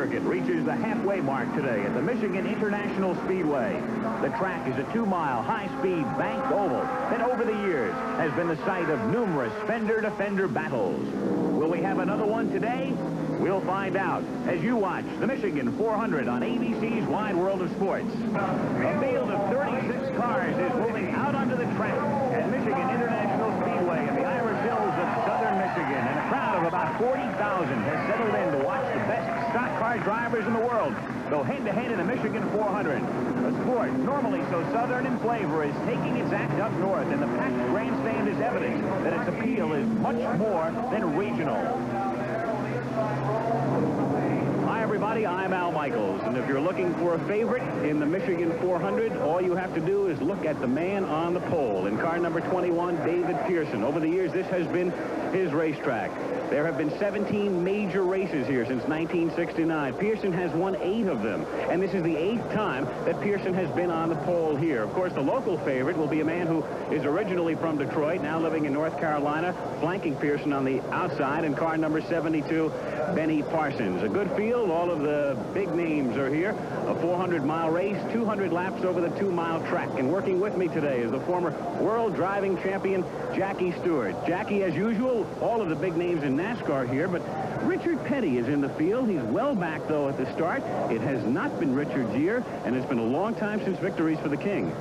Circuit reaches the halfway mark today at the Michigan International Speedway. The track is a 2-mile high-speed banked oval that over the years has been the site of numerous fender-to-fender battles. Will we have another one today? We'll find out as you watch the Michigan 400 on ABC's Wide World of Sports. A field of 36 cars is moving out onto the track at Michigan International Speedway in the Irish Hills of southern Michigan. And a crowd of about 40,000 has settled in to watch the best stock car drivers in the world go head-to-head in the Michigan 400. A sport normally so southern in flavor is taking its act up north, and the packed grandstand is evidence that its appeal is much more than regional. Hi, everybody. I'm Al Michaels, and if you're looking for a favorite in the Michigan 400, all you have to do is look at the man on the pole in car number 21, David Pearson. Over the years, this has been his racetrack. There have been 17 major races here since 1969. Pearson has won 8 of them, and this is the 8th time that Pearson has been on the pole here. Of course, the local favorite will be a man who is originally from Detroit, now living in North Carolina, flanking Pearson on the outside in car number 72, Benny Parsons. A good field. All of the big names are here. A 400-mile race, 200 laps over the 2-mile track. And working with me today is the former world driving champion, Jackie Stewart. Jackie, as usual, all of the big names in NASCAR here, but Richard Petty is in the field. He's well back, though, at the start. It has not been Richard's year, and it's been a long time since victories for the King.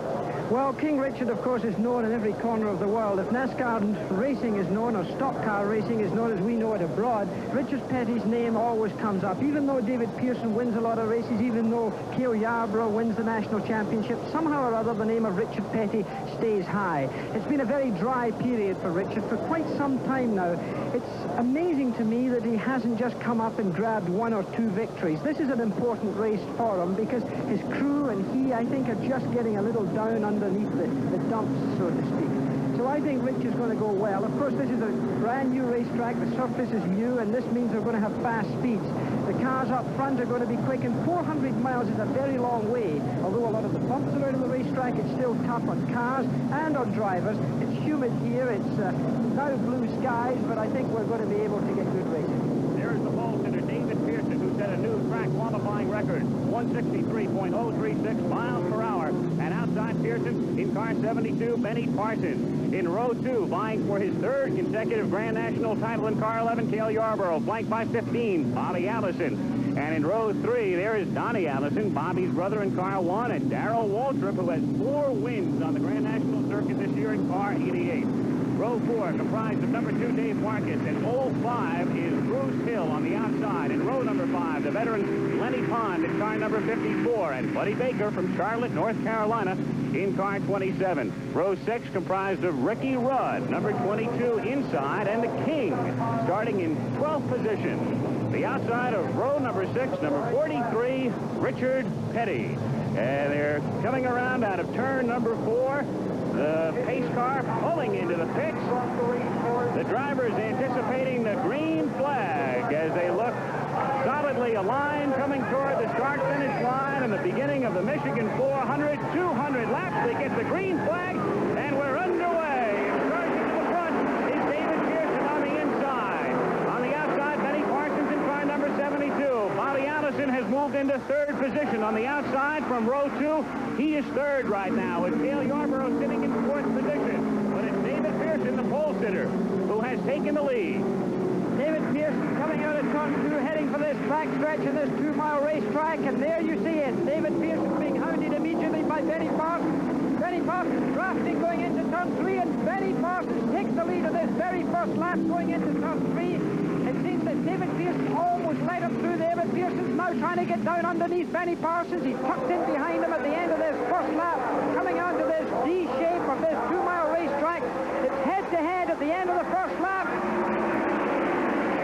Well, King Richard, of course, is known in every corner of the world. If NASCAR racing is known, or stock car racing is known as we know it abroad, Richard Petty's name always comes up. Even though David Pearson wins a lot of races, even though Cale Yarborough wins the national championship, somehow or other the name of Richard Petty stays high. It's been a very dry period for Richard for quite some time now. It's amazing to me that he hasn't just come up and grabbed 1 or 2 victories. This is an important race for him because his crew and he, I think, are just getting a little down underneath the dumps, so to speak. So I think Rich is going to go well. Of course, this is a brand new racetrack. The surface is new, and this means they're going to have fast speeds. The cars up front are going to be quick, and 400 miles is a very long way. Although a lot of the bumps are out of the racetrack, it's still tough on cars and on drivers. It's humid here. It's now blue skies, but I think we're going to be able to get good racing. There's the pole sitter, David Pearson, who set a new track qualifying record, 163.036 miles per hour. And outside Pearson, in car 72, Benny Parsons. In row 2, vying for his 3rd consecutive Grand National title in car 11, Cale Yarborough, flanked by 15, Bobby Allison. And in row 3, there is Donnie Allison, Bobby's brother in car 1, and Darrell Waltrip, who has 4 wins on the Grand National Circuit this year in car 88. Row 4 comprised of number 2, Dave Marcus, and 05 is Bruce Hill on the outside. In row number 5, the veteran Lenny Pond in car number 54, and Buddy Baker from Charlotte, North Carolina, in car 27. Row 6 comprised of Ricky Rudd, number 22 inside, and the King starting in 12th position. The outside of row number 6, number 43, Richard Petty. And they're coming around out of turn number 4. The pace car pulling into the pits. The drivers anticipating the green flag as they look solidly aligned coming toward the start-finish line and the beginning of the Michigan 400. 200 laps. They get the green flag, and we're underway. Charging to the front is David Pearson on the inside. On the outside, Benny Parsons in car number 72. Bobby Allison has moved into 3rd position on the outside from row 2. He is 3rd right now, with Cale Yarborough sitting in 4th position. But it's David Pearson, the pole sitter, who has taken the lead. David Pearson coming out of turn 2, heading for this back stretch of this 2-mile racetrack, and there you see it. David Pearson being hounded immediately by Benny Parsons. Benny Parsons drafting going into turn 3, and Benny Parsons takes the lead of this very first lap going into turn 3. It seems that David Pearson almost led him through there, but Pearson's now trying to get down underneath Benny Parsons. He's tucked in behind him at the end of this first lap, coming onto this D shape of this 2-mile racetrack. It's head-to-head at the end of the first lap.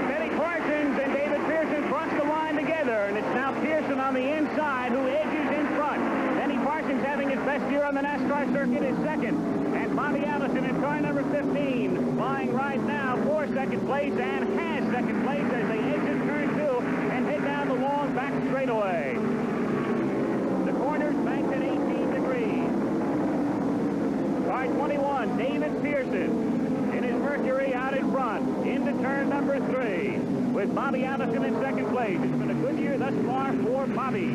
Benny Parsons and David Pearson cross the line together, and it's now Pearson on the inside who edges in front. Benny Parsons having his best year on the NASCAR circuit is 2nd. And Bobby Allison in car number 15, vying right now for 2nd place and has 2nd place as they exit turn 2 and head down the long back straightaway. The corners banked at 18 degrees. Car 21, David Pearson in his Mercury out in front into turn number 3 with Bobby Allison in 2nd place. It's been a good year thus far. for Bobby.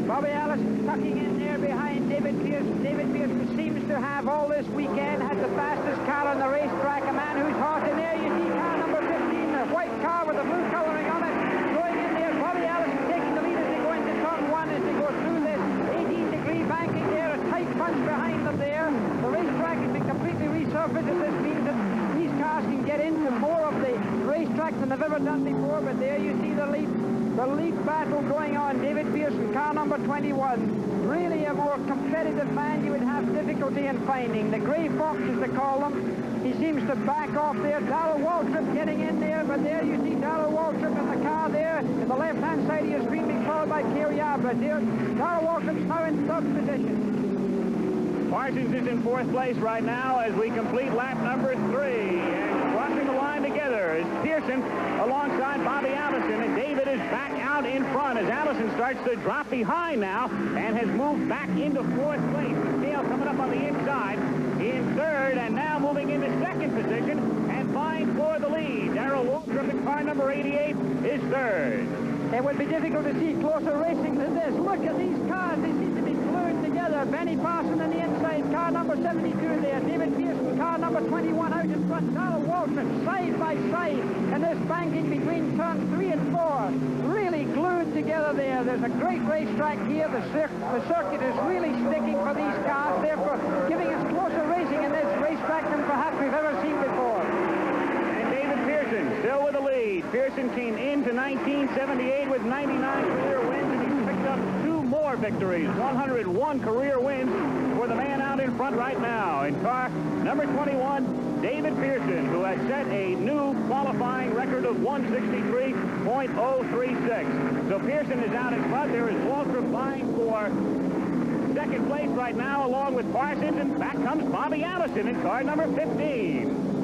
Bobby Allison tucking in there behind David Pearson. David Pearson seems to have all this weekend had the fastest car on the racetrack, a man who's hot in there. You see car number 15, the white car with the blue coloring on it, going in there. Bobby Allison taking the lead as they go into turn 1 as they go through this 18-degree banking there, a tight bunch behind them there. The racetrack has been completely resurfaced, and this means that these cars can get into more of the racetrack than they've ever done before. But there you see the lead battle going on. David Pearson, car number 21. Really a more competitive man you would have difficulty in finding. The Grey Fox, as they call them. He seems to back off there. Darrell Waltrip getting in there, but there you see Darrell Waltrip in the car there. In the left-hand side of your screen, being followed by Cale Yarborough. There, Darrell Waltrip's now in third position. Parsons is in 4th place right now as we complete lap number 3. And crossing the line together is Pearson alongside Bobby Allison, and David is back out in front as Allison starts to drop behind now and has moved back into 4th place. Cale coming up on the inside in 3rd, and now moving into 2nd position and vying for the lead. Darrell Waltrip in car number 88 is 3rd. It would be difficult to see closer racing than this. Look at these cars. They seem to be glued together. Benny Parson on the inside, car number 72 there. David Pearson, car number 21 out in front. Darrell Waltrip side by side. And this banking between turns 3 and 4. Really glued together there. There's a great racetrack here. The circuit is really sticking for these cars, therefore giving us closer racing in this racetrack than perhaps we've ever seen before. Pearson still with the lead. Pearson came into 1978 with 99 career wins, and he's picked up 2 more victories. 101 career wins for the man out in front right now. In car number 21, David Pearson, who has set a new qualifying record of 163.036. So Pearson is out in front. There is Waltrip vying for 2nd place right now, along with Parsons, and back comes Bobby Allison in car number 15.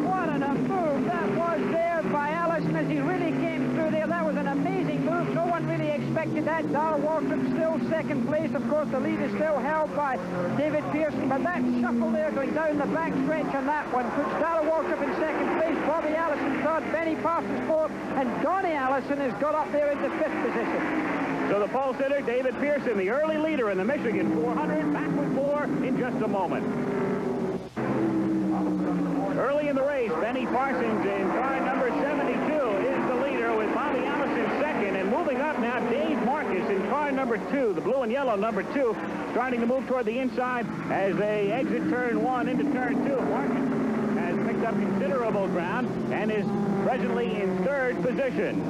What a move that was there by Allison as he really came through there. That was an amazing move. No one really expected that. Darrell Waltrip still 2nd place. Of course, the lead is still held by David Pearson, but that shuffle there going down the back stretch on that one puts Darrell Waltrip in 2nd place, Bobby Allison 3rd, Benny Parsons 4th, and Donnie Allison has got up there into 5th position. So the pole sitter, David Pearson, the early leader in the Michigan 400, back with more in just a moment. Early in the race, Benny Parsons in car number 72 is the leader with Bobby Allison 2nd, and moving up now, Dave Marcus in car number 2, the blue and yellow number 2, starting to move toward the inside as they exit turn 1 into turn 2. Marcus has picked up considerable ground and is presently in 3rd position.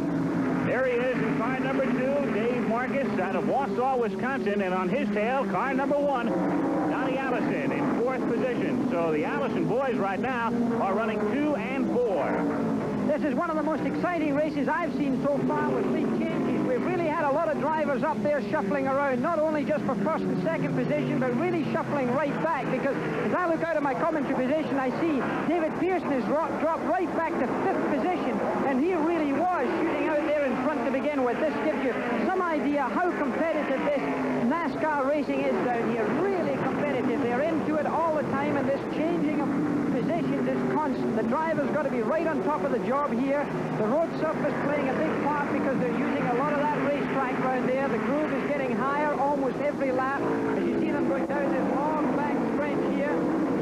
There he is in car number 2, Dave Marcus out of Wausau, Wisconsin, and on his tail, car number 1, Donnie Allison in 4th position. So the Allison boys right now are running 2 and 4. This is one of the most exciting races I've seen so far with lead changes. We've really had a lot of drivers up there shuffling around, not only just for 1st and 2nd position, but really shuffling right back, because as I look out of my commentary position, I see David Pearson has dropped right back to 5th position, and he really was shooting out there in front to begin with. This gives you some idea how competitive this NASCAR racing is down here. Really competitive. They're into it all the time, and this changing of positions is constant. The driver's got to be right on top of the job here. The road surface playing a big part because they're using a lot of that racetrack around there. The groove is getting higher almost every lap. As you see them going down this long back stretch here,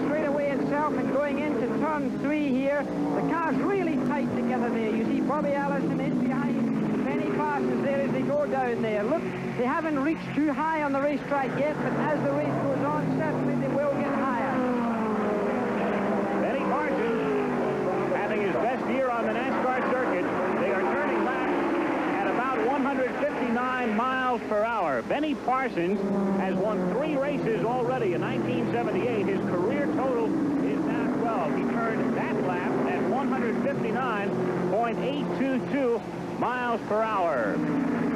straightaway itself, and going into turn 3 here. The car's really tight together there. You see Bobby Allison is behind Benny Parsons there as they go down there. Look, they haven't reached too high on the racetrack yet, but as the race goes on, certainly they will get higher. Benny Parsons having his best year on the NASCAR circuit. They are turning laps at about 159 miles per hour. Benny Parsons has won 3 races already in 1978. His career total is now 12. He turned that lap at 159.822 miles per hour.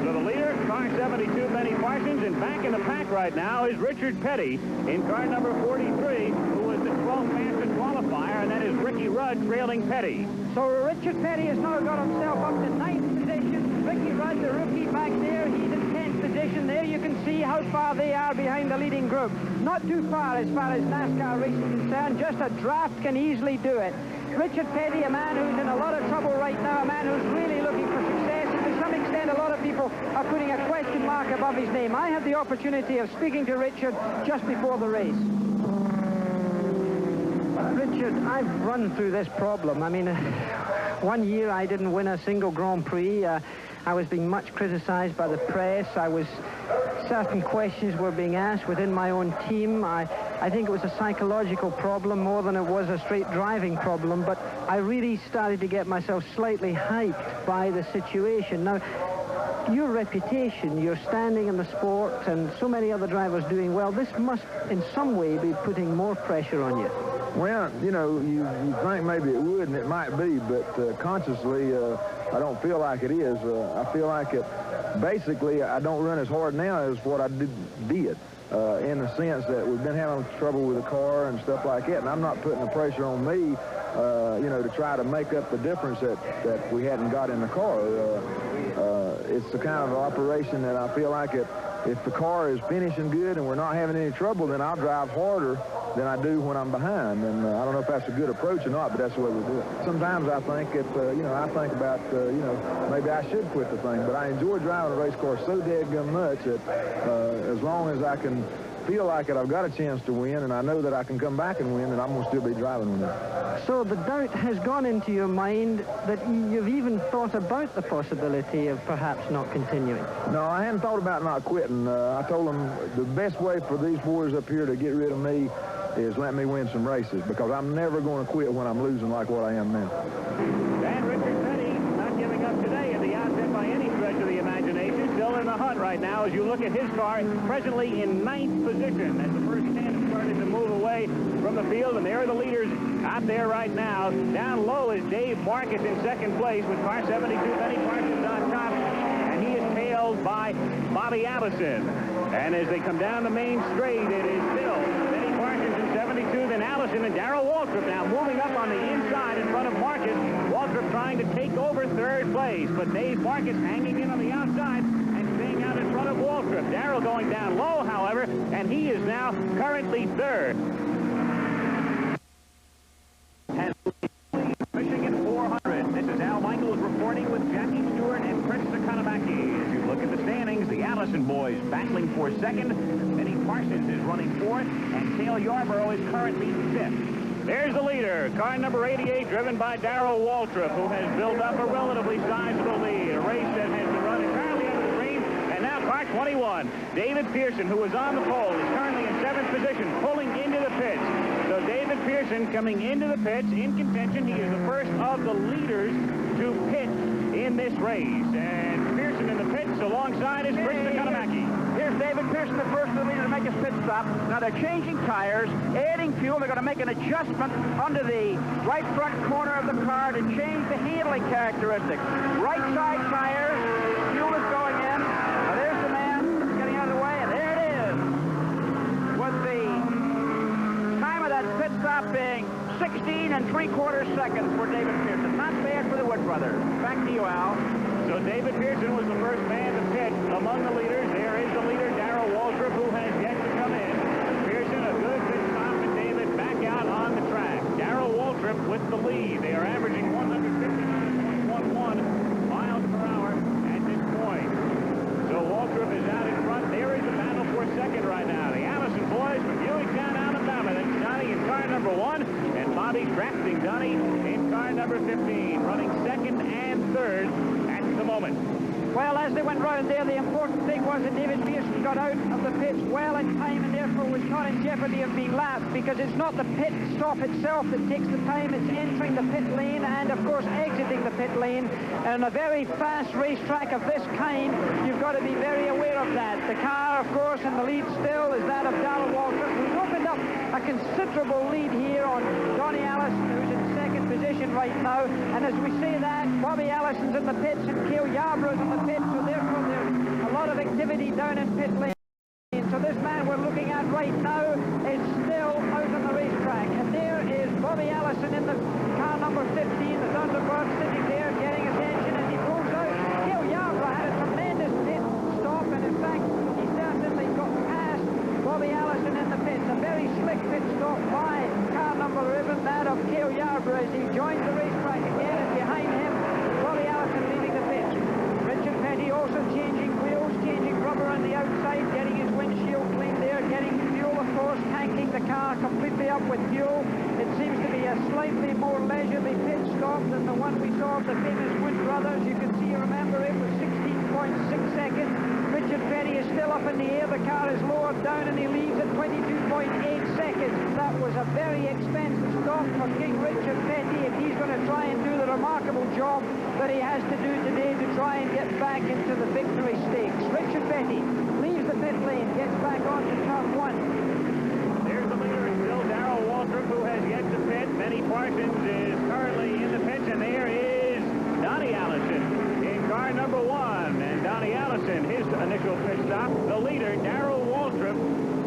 So the leader, car 72, Benny Parsons, and back in the pack right now is Richard Petty in car number 43, who was the 12th fastest qualifier, and that is Ricky Rudd trailing Petty. So Richard Petty has now got himself up to 9th position. Ricky Rudd, the rookie back there, he's in 10th position. There you can see how far they are behind the leading group. Not too far as NASCAR racing is concerned. Just a draft can easily do it. Richard Petty, a man who's in a lot of trouble right now, a man who's really looking for success, and to some extent a lot of people are putting a question mark above his name. I had the opportunity of speaking to Richard just before the race. Richard, I've run through this problem. I mean, one year I didn't win a single Grand Prix. I was being much criticized by the press. Certain questions were being asked within my own team. I think it was a psychological problem more than it was a straight driving problem, but I really started to get myself slightly hyped by the situation. Now, your reputation, your standing in the sport, and so many other drivers doing well, this must in some way be putting more pressure on you. Well, you know, you think maybe it would, and it might be, but consciously, I don't feel like it is. I feel like basically, I don't run as hard now as what I did in the sense that we've been having trouble with the car and stuff like that, and I'm not putting the pressure on me, you know, to try to make up the difference that we hadn't got in the car. It's the kind of operation that I feel like if the car is finishing good and we're not having any trouble, then I'll drive harder than I do when I'm behind. And I don't know if that's a good approach or not, but that's the way we do it. Sometimes I think you know, I think about, you know, maybe I should quit the thing, but I enjoy driving a race car so dadgum much that as long as I can feel like it, I've got a chance to win, and I know that I can come back and win, and I'm going to still be driving with it. So the doubt has gone into your mind that you've even thought about the possibility of perhaps not continuing? No, I hadn't thought about not quitting. I told them the best way for these boys up here to get rid of me is let me win some races, because I'm never going to quit when I'm losing like what I am now. And Richard Petty not giving up today in the outfit by any stretch of the imagination. Still in the hunt right now as you look at his car, presently in 9th position as the first tandem started to move away from the field, and there are the leaders out there right now. Down low is Dave Marcus in second place with car 72, Benny Parsons on top, and he is tailed by Bobby Allison. And as they come down the main straight, it is still Benny Parsons in 72, then Allison and Darrell Waltrip now moving up on the inside in front of Marcus. Waltrip trying to take over third place, but Dave Marcus hanging in on the outside and staying out in front of Waltrip. Darrell going down low, however, and he is now currently third. And Michigan 400. This is Al Michaels reporting with Jackie Stewart and Chris Sakanabaki. As you look at the standings, the Allison boys battling for second. Benny Parsons is running fourth, and Cale Yarborough is currently fifth. There's the leader, car number 88, driven by Darrell Waltrip, who has built up a relatively sizable lead. A race that has been run entirely under the green. And now car 21, David Pearson, who was on the pole, is currently in 7th position, pulling into the pits. So David Pearson coming into the pits in contention. He is the first of the leaders to pit in this race. And Pearson in the pits alongside is Chris Sakanabaki. Here's David Pearson, the first of the leader to make his pit stop. Now they're changing tires, adding fuel. They're going to make an adjustment under the right front corner of the car to change the handling characteristics. Right side tires, fuel is going in. Now there's the man getting out of the way, and there it is. With the time of that pit stop being 16 3/4 seconds for David Pearson. Not bad for the Wood brothers. Back to you, Al. So David Pearson was the first man to pit among the leaders. There is the leader, Darrell Waltrip, who has yet to come in. Pearson, a good pit stop, and David back out on the track. Darrell Waltrip with the lead. They are averaging 159.11 miles per hour at this point. So Waltrip is out in front. There is the battle for second right now. The Allison boys from Buicktown, Alabama. That's Donnie in car number 1, and Bobby drafting Donnie in car number 15, running second and third at the moment. Well, as they went round there, the important thing was that David Pearson got out of the pits well in time and therefore was not in jeopardy of being lapped, because it's not the pit stop itself that takes the time, it's entering the pit lane and, of course, exiting the pit lane. And on a very fast racetrack of this kind, you've got to be very aware of that. The car, of course, in the lead still is that of Darrell Waltrip, who's opened up a considerable lead here on Donnie Allison, who's in second position right now. And as we say that, Bobby Allison's in the pits and Cale Yarborough's in the pits, so therefore there's a lot of activity down in pit lane. So this man we're looking at right now is still out on the racetrack. And there is Bobby Allison in the car number 15, the Thunderbird, sitting there getting attention, and he pulls out. Cale Yarborough had a tremendous pit stop, and in fact he certainly got past Bobby Allison in the pits. A very slick pit stop by car number 11, that of Cale Yarborough, as he joins the racetrack again, and behind him Bobby Allison leaving the pits. Richard Petty also car completely up with fuel. It seems to be a slightly more leisurely pit stop than the one we saw of the famous Wind brothers. You can see, remember, it was 16.6 seconds. Richard Petty is still up in the air. The car is lowered down and he leaves at 22.8 seconds. That was a very expensive stop for King Richard Petty if he's going to try and do the remarkable job that he has to do today to try and get back into the victory stakes. Richard Petty leaves the pit lane, gets back onto turn 1. There's the leader, it's still Darrell Waltrip, who has yet to pit. Benny Parsons is currently in the pits, and there is Donnie Allison in car number 1. And Donnie Allison, his initial pit stop. The leader, Darrell Waltrip,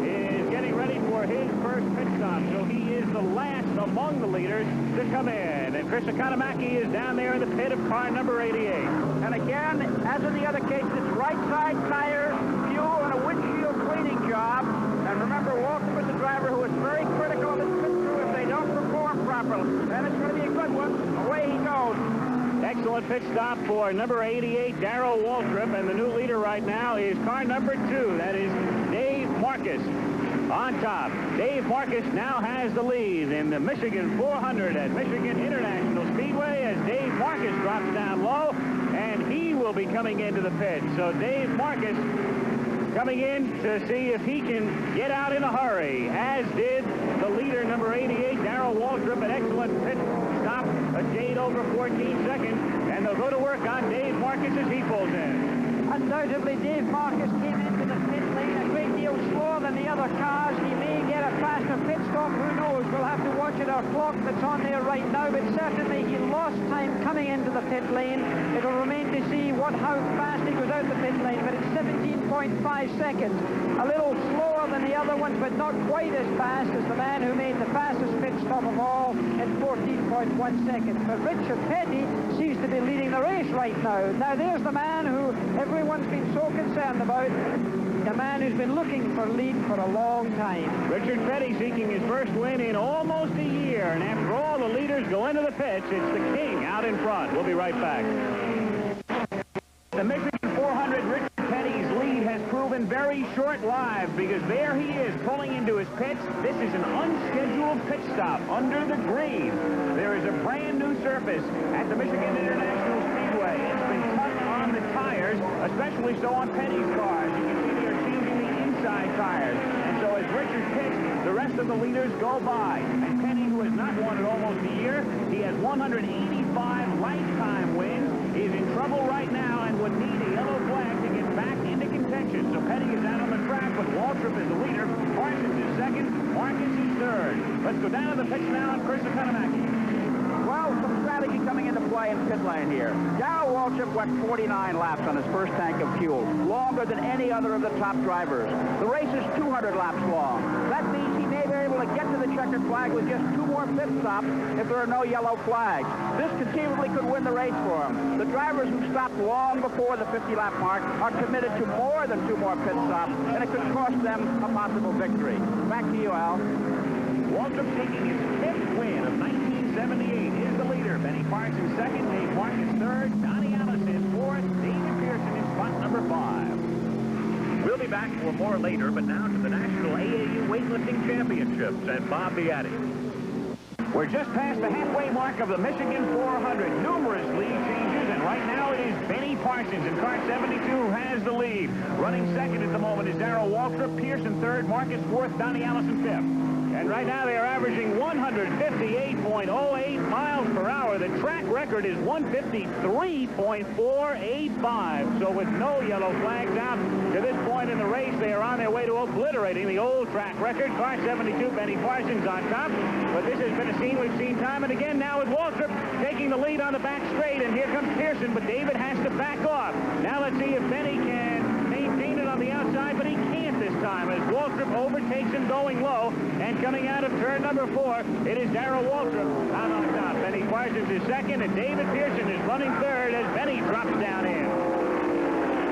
is getting ready for his first pit stop. So he is the last among the leaders to come in. And Chris Economaki is down there in the pit of car number 88. And again, as in the other cases, right side tires, fuel, and a windshield cleaning job. And remember, Waltrip is a driver who is very critical of his pit crew if they don't perform properly. And it's going to be a good one. Away he goes. Excellent pit stop for number 88, Darrell Waltrip, and the new leader right now is car number 2. That is Dave Marcus on top. Dave Marcus now has the lead in the Michigan 400 at Michigan International Speedway as Dave Marcus drops down low, and he will be coming into the pit. So Dave Marcus coming in to see if he can get out in a hurry, as did the leader, number 88, Darrell Waltrip, an excellent pit stop, a shade over 14 seconds, and they'll go to work on Dave Marcus as he pulls in. Undoubtedly, Dave Marcus came into the pit lane a great deal slower than the other cars. He may get a faster pit stop. Who knows? We'll have to watch at our clock that's on there right now. But certainly, he lost time coming into the pit lane. It'll remain to see how fast he goes out the pit lane. But it's 17.5 seconds. A little slower than the other ones, but not quite as fast as the man who made the fastest pit stop of all at 14.1 seconds. But Richard Petty seems to be leading the race right now. Now, there's the man who everyone's been so concerned about, the man who's been looking for lead for a long time. Richard Petty seeking his first win in almost a year, and after all the leaders go into the pits, it's the king out in front. We'll be right back. The Michigan 400, Richard Petty's lead has proven very short-lived because there he is pulling into his pits. This is an unscheduled pit stop under the green. There is a brand new surface at the Michigan International Speedway. It's been cut on the tires, especially so on Petty's cars. You can see they are changing the inside tires. And so as Richard pits, the rest of the leaders go by. And Petty, who has not won in almost a year, he has 185 lifetime wins. He's in trouble right now and would need a yellow flag to get back into contention. So Petty is out on the track, but Waltrip is the leader. Parsons is second. Marcus is third. Let's go down to the pits now and Chris Economaki. Well, some strategy coming into play in pit lane here. Darrell Waltrip went 49 laps on his first tank of fuel, longer than any other of the top drivers. The race is 200 laps long. That means he may be able to get to the checkered flag with just 2 more pit stops if there are no yellow flags. This conceivably could win the race for him. The drivers who stopped long before the 50-lap mark are committed to more than 2 more pit stops, and it could cost them a possible victory. Back to you, Al. Waltrip taking his 5th win of 1978 is the leader. Benny Parsons second, Dave Marcus third, Donnie Allison fourth, David Pearson in spot number 5. We'll be back for more later, but now to the National AAU Weightlifting Championships and Bob Beatty. We're just past the halfway mark of the Michigan 400. Numerous lead changes, and right now it is Benny Parsons in car 72 who has the lead. Running second at the moment is Darrell Waltrip, Pearson third, Marcus fourth, Donnie Allison fifth. And right now they are averaging 158.08 miles per hour. The track record is 153.485. So with no yellow flags out to this point in the race, they are on their way to obliterating the old track record. Car 72, Benny Parsons on top. But this has been a scene we've seen time and again now with Waltrip taking the lead on the back straight. And here comes Pearson, but David has to back off. Now let's see if Benny can maintain it on the outside, but he can't this time as Waltrip overtakes him going low. And coming out of turn number 4, it is Darrell Waltrip out on top. Benny Parsons is second, and David Pearson is running third as Benny drops down in.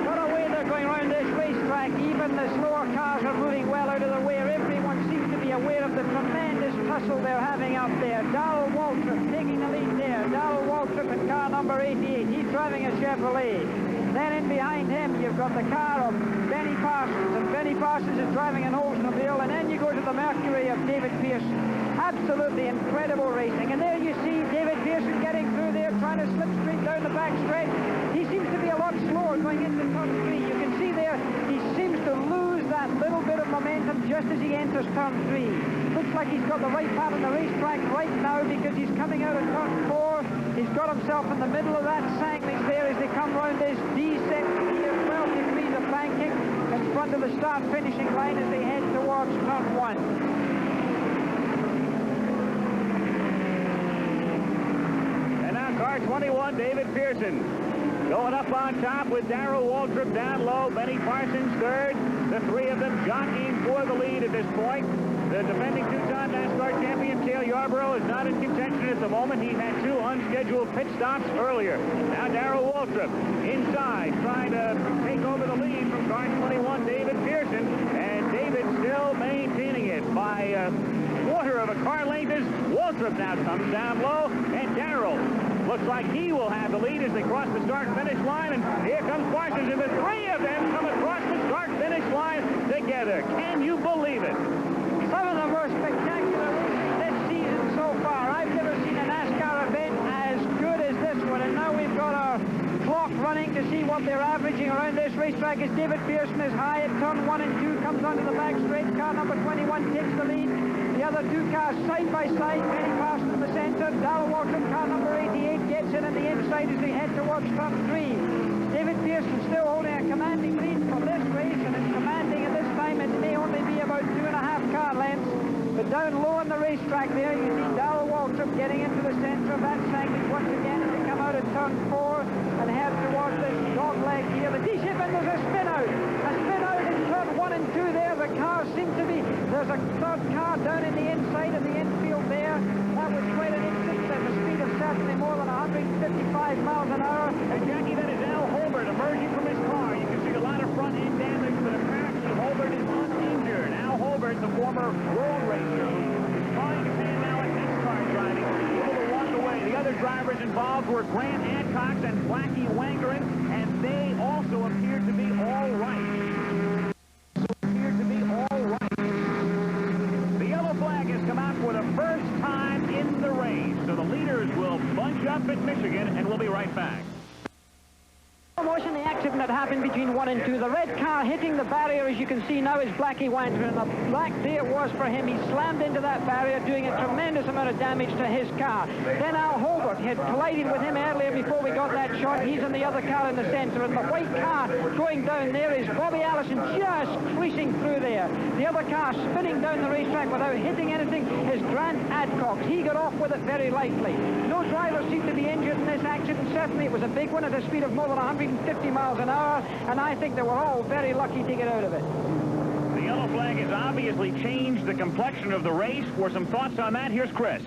What a way they're going around this racetrack. Even the slower cars are moving well out of the way. Everyone seems to be aware of the tremendous tussle they're having up there. Darrell Waltrip taking the lead there. Darrell Waltrip in car number 88. He's driving a Chevrolet. Then in behind him, you've got the car of Benny Parsons. And Benny Parsons is driving an Oldsmobile, and then you go to the Mercury of David Pearson. Absolutely incredible racing. And there you see David Pearson getting through there, trying to slip straight down the back straight. He seems to be a lot slower going into turn 3. You can see there, he seems to lose that little bit of momentum just as he enters turn 3. Looks like he's got the right part on the racetrack right now because he's coming out of turn 4. He's got himself in the middle of that sandwich there as they come round this descent here, 12 degrees of banking in front of the start-finishing line as they head towards turn 1. Car 21, David Pearson. Going up on top with Darrell Waltrip down low. Benny Parsons third. The three of them jockeying for the lead at this point. The defending two-time NASCAR champion, Cale Yarborough, is not in contention at the moment. He had 2 unscheduled pit stops earlier. Now Darrell Waltrip inside, trying to take over the lead from car 21, David Pearson. And David still maintaining it by a quarter of a car length as Waltrip now comes down low. And Darrell looks like he will have the lead as they cross the start-finish line. And here comes Parsons, and the three of them come across the start-finish line together. Can you believe it? Some of the most spectacular racing this season so far. I've never seen a NASCAR event as good as this one. And now we've got our clock running to see what they're averaging around this racetrack as David Pearson is high at turn 1 and 2, comes onto the back straight. Car number 21 takes the lead. The other 2 cars side by side. Benny Parsons in the center. Darrell Waltrip, car number 88, gets in on the inside as they head towards turn 3. David Pearson still holding a commanding lead for this race, and it's commanding at this time. It may only be about 2.5 car lengths. But down low on the racetrack there, you see Darrell Waltrip getting into the center of that segment once again as they come out of turn 4 and head towards this dog leg here. The D-shape, and there's a spin out. A spin out in turn 1 and 2 there. The cars seem to be, there's a third car down in the inside of the infield there. That was quite an instance at the speed of certainly more than 155 miles an hour. And Jackie, that is Al Holbert emerging from his car. You can see a lot of front end damage, but apparently Holbert is uninjured. Al Holbert, the former world racer, is trying his hand now at NASCAR driving, able to walk away. The other drivers involved were Grant Adcox and Blackie Wangerin, and they also appeared to be all right. The yellow flag has come out for the first time in the race, so the leaders will bunch up at Michigan, and we'll be right back. Motion, the accident that happened between 1 and 2. The red car hitting the barrier, as you can see now, is Blackie Wangerin. And a black day it was for him. He slammed into that barrier, doing a tremendous amount of damage to his car. Then Al Holbert had collided with him earlier before we got that shot. He's in the other car in the center. And the white car going down there is Bobby Allison, just creasing through there. The other car spinning down the racetrack without hitting anything is Grant Adcox. He got off with it very lightly. No driver seemed to be injured in this accident. Certainly it was a big one at a speed of more than 150 miles an hour, and I think they were all very lucky to get out of it. The yellow flag has obviously changed the complexion of the race. For some thoughts on that, here's Chris.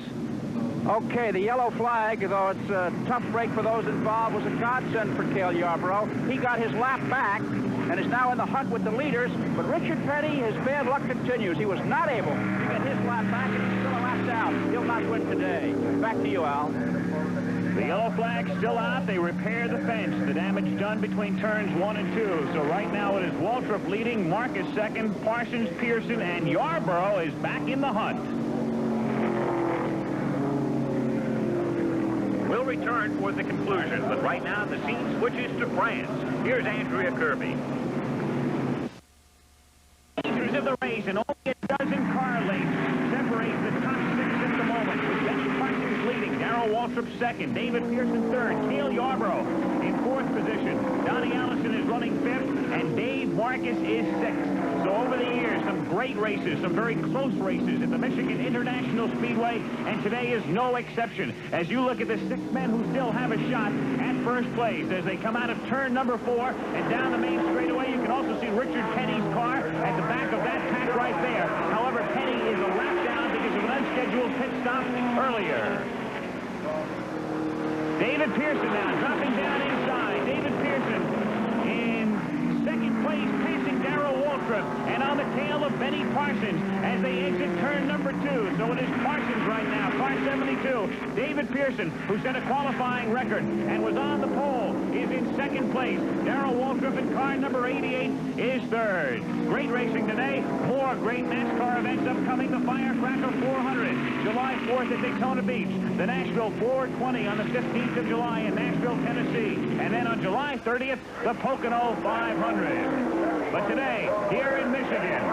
Okay, the yellow flag, though it's a tough break for those involved, was a godsend for Cale Yarborough. He got his lap back and is now in the hunt with the leaders, but Richard Petty, his bad luck continues. He was not able to get his lap back, and he's still a lap down. He'll not win today. Back to you, Al. The yellow flag's still out. They repair the fence. The damage done between turns 1 and 2. So right now it is Waltrip leading, Marcus second, Parsons, Pearson, and Yarborough is back in the hunt. We'll return for the conclusion, but right now the scene switches to France. Here's Andrea Kirby. Leaders of the race, and only a dozen car lengths separate the top 6 at the moment, with Benny Parsons leading, Darrell Waltrip second, David Pearson third, Cale Yarborough in 4th position, Donnie Allison is running 5th, and Dave Marcus is 6th. So over the years, some great races, some very close races at the Michigan International Speedway, and today is no exception. As you look at the 6 men who still have a shot at first place as they come out of turn number 4 and down the main straightaway, you can also see Richard Petty's car at the back of that pack right there. However, Petty is a lap down because of an unscheduled pit stop earlier. David Pearson now dropping down inside. David Pearson in 2nd place, passing Darrell Waltrip, and on the tail of Benny Parsons as they exit turn number 2. So it is Parsons right now, car 72. David Pearson, who set a qualifying record and was on the pole, is in 2nd place. Darrell Waltrip in car number 88 is 3rd. Great racing today. More great NASCAR events upcoming. The Firecracker 400, July 4th at Daytona Beach. The Nashville 420 on the 15th of July in Nashville, Tennessee. And then on July 30th, the Pocono 500. But today, here in Michigan,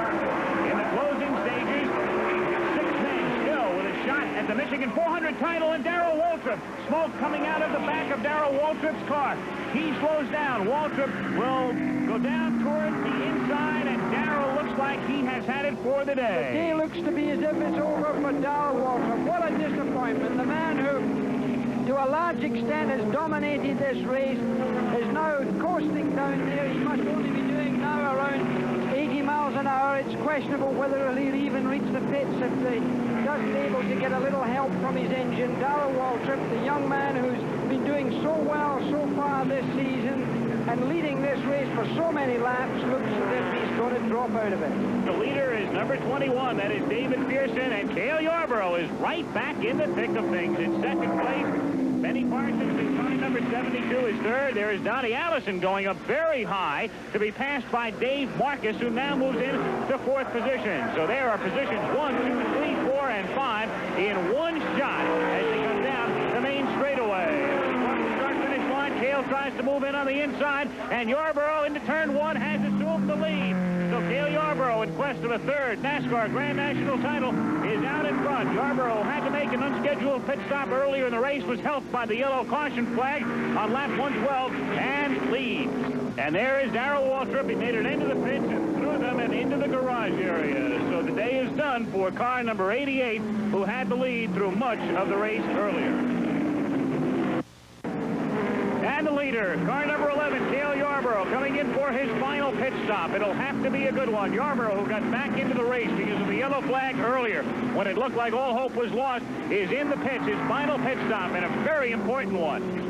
in the closing stages, 6 men still with a shot at the Michigan 400 title, and Darrell Waltrip. Smoke coming out of the back of Darrell Waltrip's car. He slows down. Waltrip will go down toward the inside, and Darrell looks like he has had it for the day. The day looks to be as if it's over for Darrell Waltrip. What a disappointment. The man who, to a large extent, has dominated this race is now coasting down there. He must only be doing now around 80 miles an hour. It's questionable whether he'll even reach the pits if he doesn't able to get a little help from his engine. Darrell Waltrip, the young man who's been doing so well so far this season and leading this race for so many laps, looks as if he's going to drop out of it. The leader is number 21. That is David Pearson, and Cale Yarborough is right back in the thick of things in second place. Benny Parsons in car number 72 is third. There is Donnie Allison going up very high to be passed by Dave Marcus, who now moves in to fourth position. So there are positions 1, 2, 3, 4, and 5 in one shot as they come down the main straightaway. Start-finish line, Cale tries to move in on the inside, and Yarborough into turn 1 has assumed the lead. So Cale Yarborough, in quest of a third NASCAR Grand National title, is out in front. Yarborough had to make an unscheduled pit stop earlier in the race, was helped by the yellow caution flag on lap 112, and leads. And there is Darrell Waltrip. He made it into the pits and through them and into the garage area. So the day is done for car number 88, who had the lead through much of the race earlier. And the leader, car number 11, Cale Yarborough, coming in for his final pit stop. It'll have to be a good one. Yarborough, who got back into the race because of the yellow flag earlier, when it looked like all hope was lost, is in the pits, his final pit stop, and a very important one.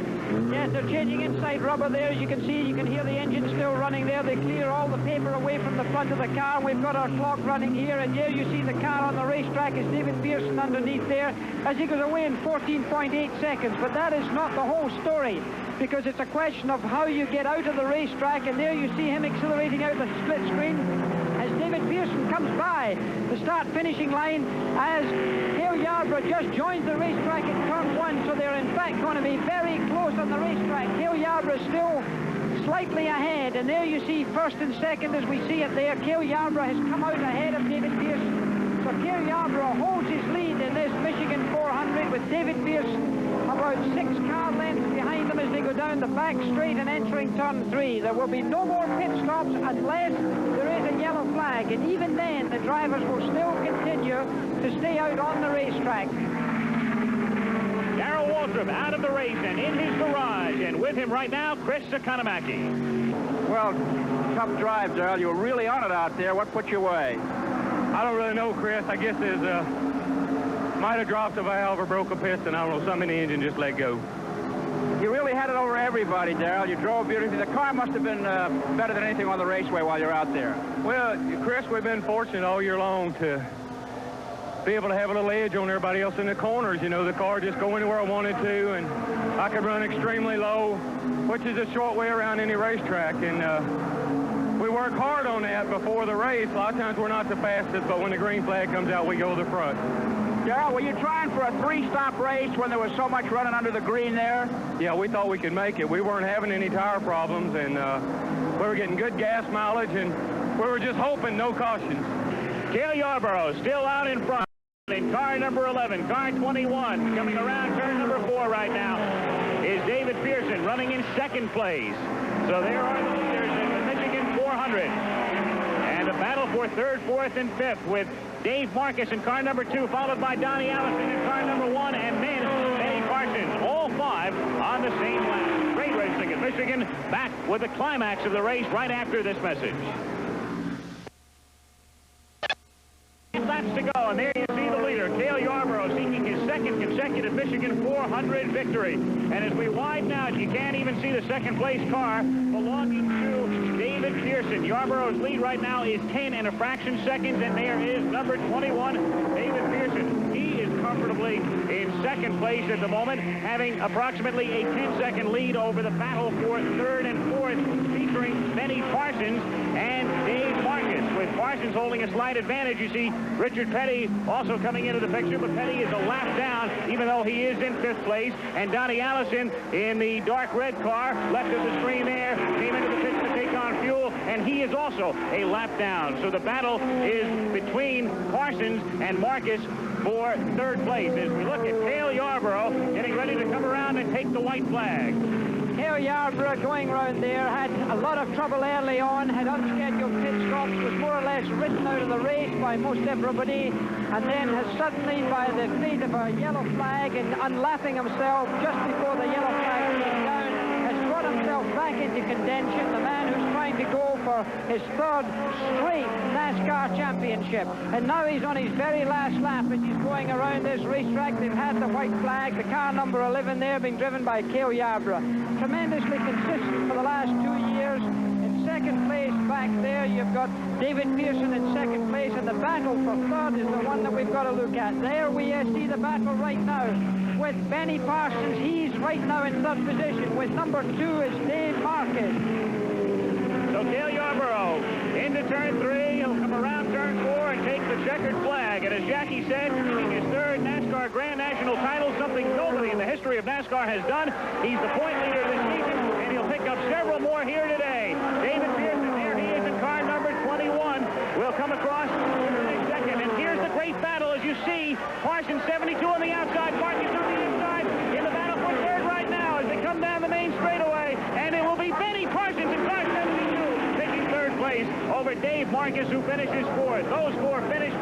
Yes, they're changing inside rubber there. As you can see, you can hear the engine still running there. They clear all the paper away from the front of the car. We've got our clock running here, and here you see the car on the racetrack is David Pearson underneath there as he goes away in 14.8 seconds. But that is not the whole story, because it's a question of how you get out of the racetrack, and there you see him accelerating out the split screen as David Pearson comes by the start-finishing line as Cale Yarborough just joins the racetrack in turn 1, so they're in fact going to be very close on the racetrack. Cale Yarborough still slightly ahead, and there you see first and second as we see it there. Cale Yarborough has come out ahead of David Pearson. So Cale Yarborough holds his lead in this Michigan 400 with David Pearson about 6 car lengths behind them as they go down the back straight and entering turn 3. There will be no more pit stops unless there is a yellow flag, and even then the drivers will still continue to stay out on the racetrack. Darrell Waltrip out of the race and in his garage, and with him right now, Chris Economaki. Well, tough drive, Darrell. You were really on it out there. What put you away? I don't really know, Chris. I guess there's might have dropped a valve or broke a piston. I don't know, something in the engine just let go. You really had it over everybody, Darrell. You drove beautifully. The car must have been better than anything on the raceway while you're out there. Well, Chris, we've been fortunate all year long to be able to have a little edge on everybody else in the corners. You know, the car just go anywhere I wanted to, and I could run extremely low, which is a short way around any racetrack. And we work hard on that before the race. A lot of times we're not the fastest, but when the green flag comes out, we go to the front. Darrell, were you trying for a 3-stop race when there was so much running under the green there? Yeah, we thought we could make it. We weren't having any tire problems, and we were getting good gas mileage, and we were just hoping no cautions. Cale Yarborough still out in front in car number 11. Car 21 coming around turn number 4 right now is David Pearson running in second place. So there are the leaders in the Michigan 400. And a battle for third, fourth, and fifth with Dave Marcus in car number 2, followed by Donnie Allison in car number 1, and then Benny Parsons, all 5 on the same lap. Great racing in Michigan. Back with the climax of the race right after this message. Laps to go, and there you see the leader, Cale Yarborough, seeking his second consecutive Michigan 400 victory. And as we widen out, you can't even see the second place car belonging to David Pearson. Yarborough's lead right now is 10 and a fraction seconds, and there is number 21, David Pearson. He is comfortably in second place at the moment, having approximately a 10-second lead over the battle for third and fourth, featuring Benny Parsons and Dave Marcus, with with Parsons holding a slight advantage. You see Richard Petty also coming into the picture, but Petty is a lap down, even though he is in 5th place. And Donnie Allison in the dark red car, left of the screen there, came into the pit to take on fuel, and he is also a lap down. So the battle is between Parsons and Marcus for 3rd place as we look at Cale Yarborough getting ready to come around and take the white flag. Cale Yarborough going round there had a lot of trouble early on, had unscheduled pit stops, was more or less written out of the race by most everybody, and then has suddenly, by the feet of a yellow flag and unlapping himself just before the yellow flag came down, has brought himself back into contention. The man who's trying to go for his 3rd straight NASCAR championship. And now he's on his very last lap as he's going around this racetrack. They've had the white flag, the car number 11 there being driven by Cale Yarborough. Tremendously consistent for the last 2 years. In 2nd place back there, you've got David Pearson in 2nd place, and the battle for 3rd is the one that we've got to look at. There we see the battle right now with Benny Parsons. He's right now in 3rd position. With number 2 is Dave Marquez. So Cale Yarborough into turn 3. He'll come around turn 4 and take the checkered flag. And as Jackie said, his 3rd NASCAR Grand National title, something nobody in the history of NASCAR has done. He's the point leader this season, and he'll pick up several more here today. David Pearson, there he is in car number 21, will come across in 2nd. And here's the great battle, as you see. Parsons 72 on the outside, Marcus on the inside, in the battle for 3rd right now as they come down the main straightaway. And it will be Benny Parsons in car 72. Place over Dave Marcus, who finishes 4th. Those 4 finished